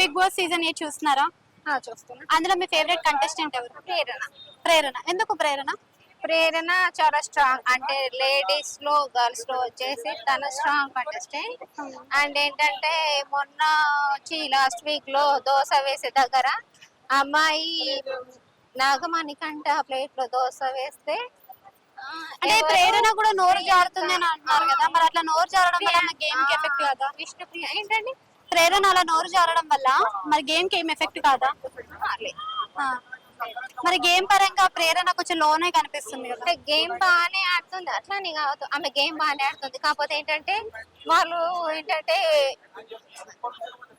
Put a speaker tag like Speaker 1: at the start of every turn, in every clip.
Speaker 1: Big boss season 8 చూస్తున్నారా?
Speaker 2: చూస్తున్నా.
Speaker 1: అందులో మీ ఫేవరెట్ కంటెస్టెంట్ ఎవరు?
Speaker 2: ప్రేరణ.
Speaker 1: ప్రేరణ. ఎందుకు ప్రేరణ?
Speaker 2: ప్రేరణ చాలా స్ట్రాంగ్, అంటే లేడీస్ లో గర్ల్స్ లో వచ్చేసి తన స్ట్రాంగ్ కంటెస్టెంట్. అండ్ ఏంటంటే మొన్న వచ్చి లాస్ట్ వీక్ లో దోశ వేసే దగ్గర అమ్మాయి నాగమణి కంట ప్లేట్ లో దోశ వేస్తే
Speaker 1: అంటే ప్రేరణ కూడా నోరు జారుతుంది అని అంటున్నారు కదా, మరి అట్లా నోరు జారడం వల్ల గేమ్ కి ఎఫెక్ట్ కాదా?
Speaker 2: విష్ణుప్రియ ఏంటండి,
Speaker 1: ప్రేరణ అలా నోరు జారడం వల్ల మరి గేమ్ కి ఏం ఎఫెక్ట్ కాదా? మరి గేమ్ పరంగా ప్రేరణ కొంచెం లోనే కనిపిస్తుంది కదా.
Speaker 2: గేమ్ బాగానే ఆడుతుంది, అట్లానే కావద్దు, ఆమె గేమ్ బాగానే ఆడుతుంది. కాకపోతే ఏంటంటే వాళ్ళు ఏంటంటే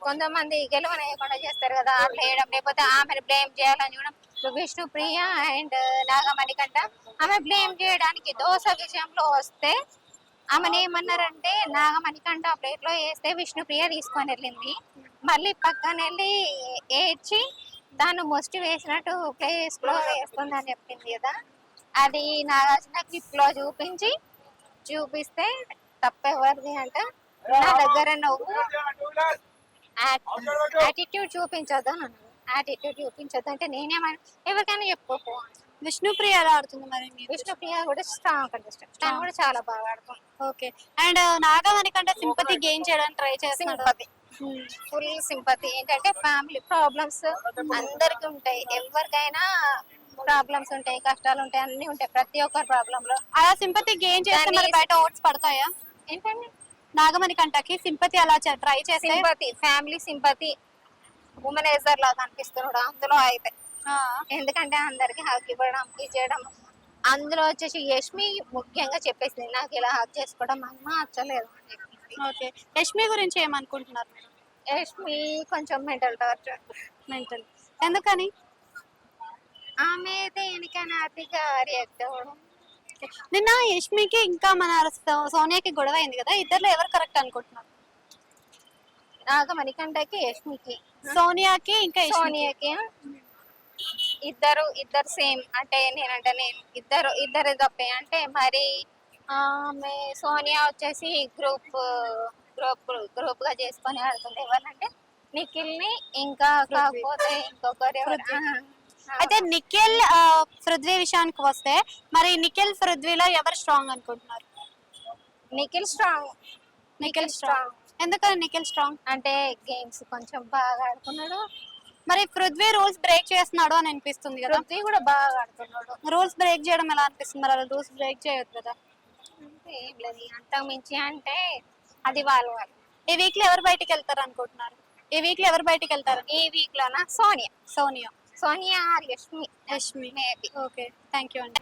Speaker 2: కొంతమంది గెలవనేయకుండా చేస్తారు కదా, అట్లా వేయడం, లేకపోతే ఆమెను బ్లేమ్ చేయాలని చూడడం. విష్ణుప్రియ అండ్ నాగమణి కంట ఆమె బ్లేమ్ చేయడానికి దోశ విషయంలో వస్తే ఆమెను ఏమన్నారంటే నాగమణి కంట ఆ ప్లేట్ లో వేస్తే విష్ణుప్రియ తీసుకొని వెళ్ళింది, మళ్ళీ పక్కన వెళ్ళి ఏడ్చి దాన్ని మొస్టి వేసినట్టు ప్లేస్ లో వేస్తుంది అని చెప్పింది కదా. అది నాగార్జున క్లిప్ లో చూపిస్తే తప్పెవరిది అంటే నా దగ్గర నువ్వు యాటిట్యూడ్ చూపించొద్దు అని అన్నాడు. యాటిట్యూడ్ చూపించొద్దు అంటే నేనేమన్నా ఎవరికైనా చెప్పుకోపో.
Speaker 1: విష్ణుప్రియ ఎలా ఆడుతుంది మరి?
Speaker 2: విష్ణుప్రియ కూడా స్ట్రాంగ్ కంటెస్టెంట్, తను కూడా చాలా బాగా ఆడుతుంది.
Speaker 1: ఓకే. అండ్ నాగమణి కంటే సింపతి గెయిన్ చేయడానికి ట్రై చేస్తుంది.
Speaker 2: Full sympathy. ఏంటంటే ఫ్యామిలీ ప్రాబ్లమ్స్ అందరికి ఉంటాయి, ఎవరికైనా ప్రాబ్లమ్స్ ఉంటాయి, కష్టాలు ఉంటాయి, అన్ని ఉంటాయి ప్రతి ఒక్కరి ప్రాబ్లమ్ లో.
Speaker 1: అలా సింపతి గెయిన్ చేస్తే మరి బయట ఓట్స్ పడతాయా?
Speaker 2: ఏంటండి,
Speaker 1: నాగమణి కంటకి సింపతి అలా ట్రై చేస్తే
Speaker 2: సింపతి, ఫ్యామిలీ సింపతి, ఉమెనైజర్ లాగా అనిపిస్తున్నాడు అందులో అయితే. ఎందుకంటే అందరికి హక్ ఇవ్వడం చేయడం. అందులో వచ్చేసి యష్మి ముఖ్యంగా చెప్పేసింది, నాకు ఇలా హక్ చేసుకోవడం అమ్మ నచ్చలేదు అని చెప్పింది.
Speaker 1: ఓకే. యష్మి గురించి ఏమనుకుంటున్నారు?
Speaker 2: యష్మి కొంచెం మెంటల్ టార్చర్.
Speaker 1: మెంటల్ ఎందుకని?
Speaker 2: ఆమె దేనికైనా అతిగా రియాక్ట్ అవ్వడం.
Speaker 1: నిన్న యష్మికి ఇంకా మన సోనియాకి గొడవ అయింది కదా, ఇద్దరు ఎవరు కరెక్ట్ అనుకుంటున్నారు?
Speaker 2: నాగమణి కంటకి యష్మికి,
Speaker 1: సోనియాకి ఇంకా
Speaker 2: సోనియాకి ఇద్దరు సేమ్. అంటే నేను ఇద్దరు తప్పే. అంటే మరి ఆమె సోనియా వచ్చేసి గ్రూప్ గా చేసుకొని ఆడుతుంది. ఎవరంటే నిఖిల్ ని, ఇంకా కాకపోతే ఇంకొకరు
Speaker 1: అయితే నిఖిల్ పృథ్వీ విషయానికి వస్తే మరి నిఖిల్ పృథ్వీలో ఎవరు స్ట్రాంగ్ అనుకుంటున్నారు?
Speaker 2: నిఖిల్ స్ట్రాంగ్.
Speaker 1: ఎందుకని నిఖిల్ స్ట్రాంగ్?
Speaker 2: అంటే గేమ్స్ కొంచెం బాగా ఆడుతున్నాడు.
Speaker 1: మరి పృథ్వీ రూల్స్ బ్రేక్ చేస్తున్నాడు అని అనిపిస్తుంది కదా.
Speaker 2: పృథ్వీ కూడా బాగా ఆడుతున్నాడు.
Speaker 1: రూల్స్ బ్రేక్ చేయడం ఎలా అనిపిస్తుంది? మరి అలా రూల్స్ బ్రేక్ చేయొద్దు కదా.
Speaker 2: ఏం లేదు, అంత మించి అంటే అది వాళ్ళు.
Speaker 1: ఈ వీక్ లో ఎవరు బయటికి వెళ్తారు అనుకుంటున్నారు? ఈ వీక్ లో
Speaker 2: లోనా? Sonia or Yashmi.
Speaker 1: Maybe. Okay, thank you అండి.